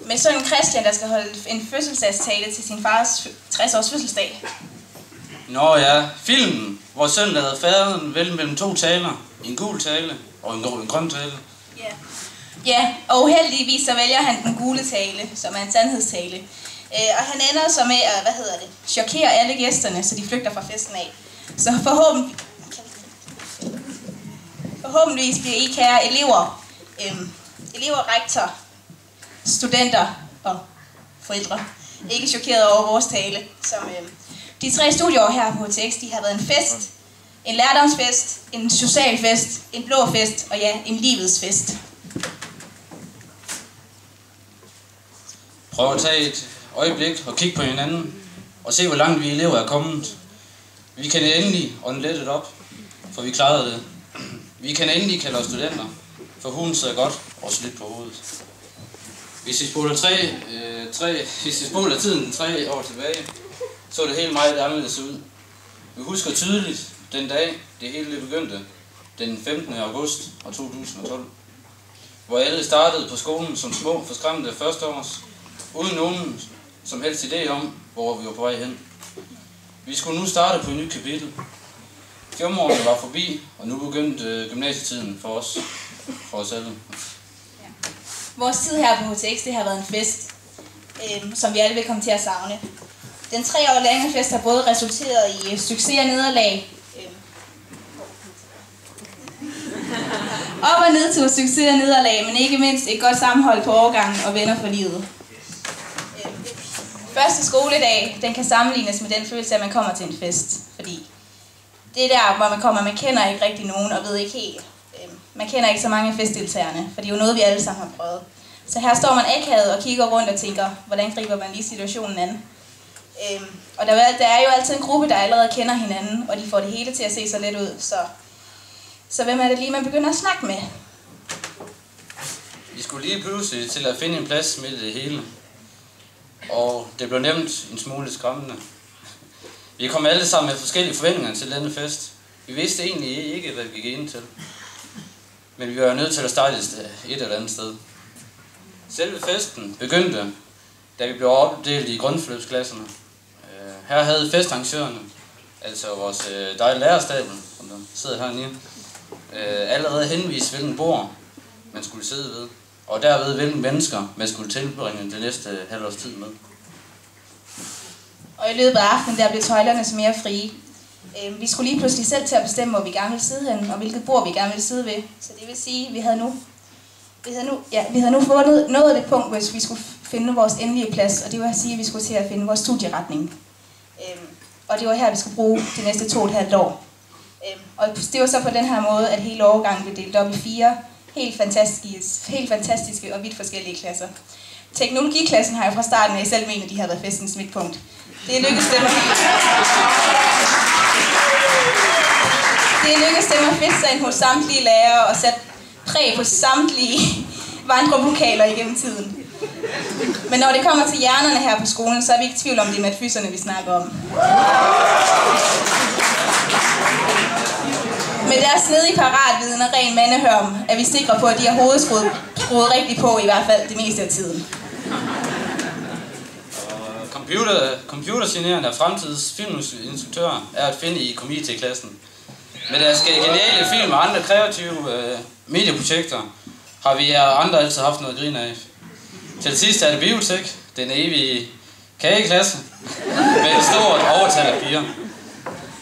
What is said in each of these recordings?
med sønnen Christian, der skal holde en fødselsdagstale til sin fars 60-års fødselsdag. Nå ja, filmen, hvor sønnen lader faderen vælge mellem to taler. En gul tale og en grøn tale. Ja, og uheldigvis så vælger han den gule tale, som er en sandhedstale. Og han ender så med at, chokere alle gæsterne, så de flygter fra festen af. Så forhåbentligvis bliver I, kære elever, rektor, studenter og forældre, ikke chokeret over vores tale. Som, de 3 studieår her på HTX, de har været en fest, en lærdomsfest, en social fest, en blå fest og ja, en livets fest. Prøv at tage et øjeblik og kigge på hinanden og se, hvor langt vi elever er kommet. Vi kan endelig ånde lettet op, for vi klarede det. Vi kan endelig kalde os studenter, for hunden sidder godt og slidt på hovedet. Hvis vi spoler tiden 3 år tilbage, så det helt meget anderledes ud. Vi husker tydeligt den dag, det hele begyndte, den 15. august 2012, hvor alle startede på skolen som små, forskræmte førsteårs, uden nogen som helst idé om, hvor vi var på vej hen. Vi skulle nu starte på et nyt kapitel. 4 årene var forbi, og nu begyndte gymnasietiden for os alle. Vores tid her på HTX, det har været en fest, som vi alle vil komme til at savne. Den 3 år lange fest har både resulteret i succes og nederlag. Op- og nedtur, succes og nederlag, men ikke mindst et godt sammenhold på årgangen og venner for livet. Første skoledag, den kan sammenlignes med den følelse, at man kommer til en fest. Fordi det er der, hvor man kommer, man kender ikke rigtig nogen og ved ikke helt. Man kender ikke så mange af festdeltagerne, for det er jo noget, vi alle sammen har prøvet. Så her står man akavet og kigger rundt og tænker, hvordan griber man lige situationen an. Og der er jo altid en gruppe, der allerede kender hinanden, og de får det hele til at se så let ud. Så hvem er det lige, man begynder at snakke med? Vi skulle lige pludselig til at finde en plads midt i det hele. Og det blev nemt en smule skræmmende. Vi kom alle sammen med forskellige forventninger til denne fest. Vi vidste egentlig ikke, hvad vi gik ind til. Men vi var nødt til at starte et eller andet sted. Selve festen begyndte, da vi blev opdelt i grundforløbsklasserne. Her havde festarrangørerne, altså vores dejlige lærerstaben, som der sidder hernede, allerede henvist hvilken bord man skulle sidde ved, og derved hvilke mennesker man skulle tilbringe det næste halvårs tid med. Og i løbet af aftenen der blev tøjlerne så mere frie. Vi skulle lige pludselig selv til at bestemme, hvor vi gerne ville sidde hen, og hvilket bord vi gerne ville sidde ved. Så det vil sige, at vi havde nu nået det punkt, hvor vi skulle finde vores endelige plads, og det vil sige, at vi skulle til at finde vores studieretning. Og det var her, vi skulle bruge de næste 2,5 år. Og det var så på den her måde, at hele årgangen blev delt op i 4 helt fantastiske og vidt forskellige klasser. Teknologiklassen har jeg fra starten af selv mener, de har været festens midtpunkt. Det er lykkedes dem at feste sig ind hos samtlige lærere og sætte præg på samtlige vandrepokaler igennem tiden. Men når det kommer til hjernerne her på skolen, så er vi ikke i tvivl om, det er matfyserne, vi snakker om. Med deres snedige paratviden og ren mandehørm er vi sikre på, at de har hovedet skruet rigtigt på, i hvert fald det meste af tiden. Computergeneren af fremtidens filminstruktører er at finde i komité-klassen. Med deres geniale film og andre kreative medieprojekter har vi andre altid haft noget grin af. Til sidst er det biotek, den evige kageklasse, med et stort overtal af piger.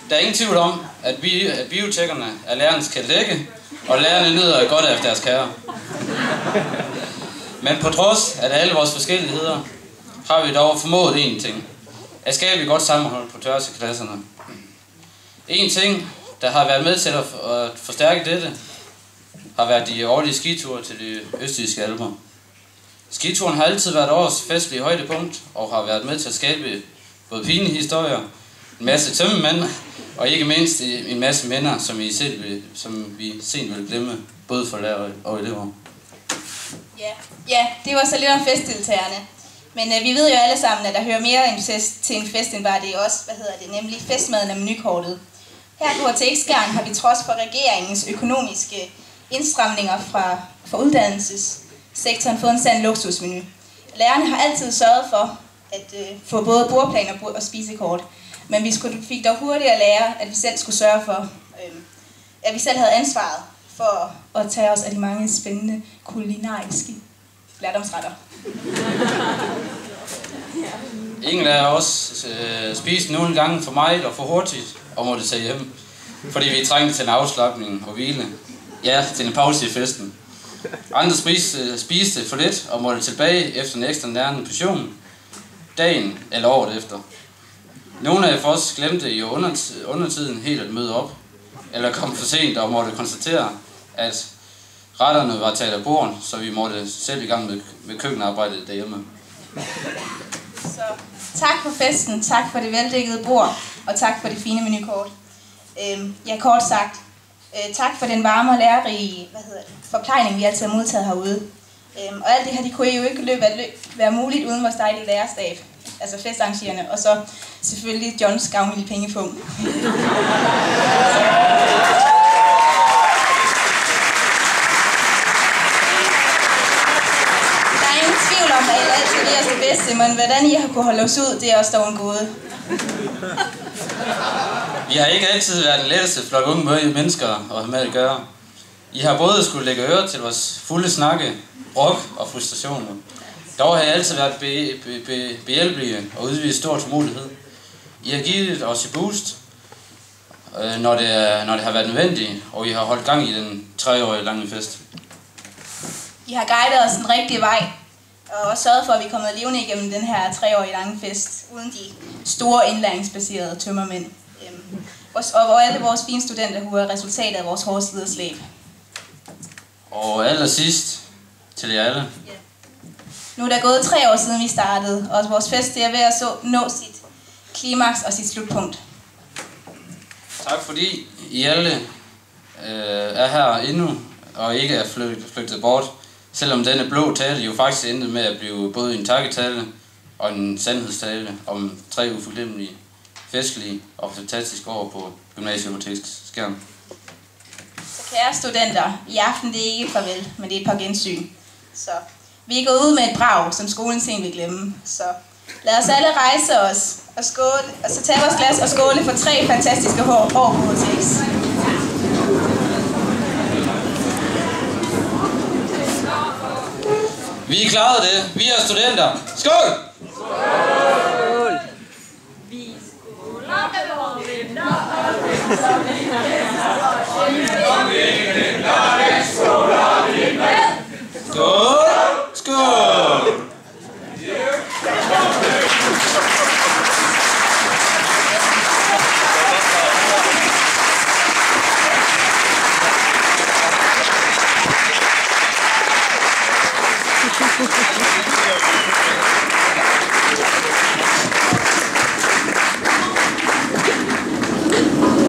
Der er ingen tvivl om, at biotekerne er lærernes kaldække, og lærerne nyder godt af deres kære. Men på trods af alle vores forskelligheder, har vi dog formået én ting. At skabe et godt sammenhold på tværs af klasserne. En ting, der har været med til at forstærke dette, har været de årlige skiture til de østjyske alper. Skituren har altid været årets festlige højdepunkt, og har været med til at skabe både pinlige historier, en masse tømmemænd, og ikke mindst en masse mænd, som vi sent vil glemme, både for lærere og elever. Ja, det var så lidt om festdeltagerne. Men vi ved jo alle sammen, at der hører mere til en fest, end bare det også, nemlig festmaden af menukortet. Her på HTX-skærmen har vi trods for regeringens økonomiske indstramninger fra uddannelsessektoren fået en sand luksusmenu. lærerne har altid sørget for at få både bordplan og spisekort. Men vi fik dog hurtigt at lære, at vi selv skulle sørge for, at vi selv havde ansvaret for at tage os af de mange spændende kulinariske lærdomsretter. Ingen af os spiste nogle gange for meget og for hurtigt og måtte tage hjem, fordi vi trængte til en afslapning og hvile. Ja, til en pause i festen. Andre spiste for lidt og måtte tilbage efter en ekstra nærende portion dagen eller året efter. Nogle af os glemte i undertiden helt at møde op, eller kom for sent og måtte konstatere, at retterne var taget af bordet, så vi måtte selv i gang med køkkenarbejdet derhjemme. Så tak for festen, tak for det veldækkede bord, og tak for det fine menukort. Ja, kort sagt, tak for den varme og lærerige forplejning, vi altid har modtaget herude. Og alt det her, de kunne jo ikke være muligt uden vores dejlige lærerstab, altså festarrangørerne, og så selvfølgelig Johns gavmilde pengepung. Der er ingen tvivl om, at I altid giver os det bedste, men hvordan I har kunne holde os ud, det er også dog en gåde. Vi har ikke altid været den letteste flok unge mørke mennesker at have med at gøre. I har både skulle lægge øre til vores fulde snakke, brok og frustrationer. Dog har I altid været behjælpelige og udvist stor tålmodighed. I har givet os et boost, når det har været nødvendigt, og I har holdt gang i den 3-årige lange fest. I har guidet os den rigtige vej, og også sørget for, at vi er kommet levende igennem den her 3-årige lange fest, uden de store indlæringsbaserede tømmermænd. Og alle vores fine studenter er resultatet af vores hårde slid og slæb. Og allersidst til jer alle. Nu er der gået 3 år siden vi startede, og vores fest er ved at nå sit klimaks og sit slutpunkt. Tak fordi I alle er her endnu og ikke er flygtet bort, selvom denne blå tale jo faktisk endte med at blive både en takketale og en sandhedstale om 3 uforglemmelige, festlige og fantastiske år på Gymnasiebiblioteksk Skjern. Så kære studenter, i aften det er ikke farvel, men det er et par gensyn. Så vi er gået ud med et brag, som skolen sent vil glemme. Så lad os alle rejse os og skåle, og så tage vores glas og skåle for 3 fantastiske år på HTX. Vi klarede det. Vi er studenter. Skål! Skål! Vi skåler med vores venner. Skål! Skål! Skål!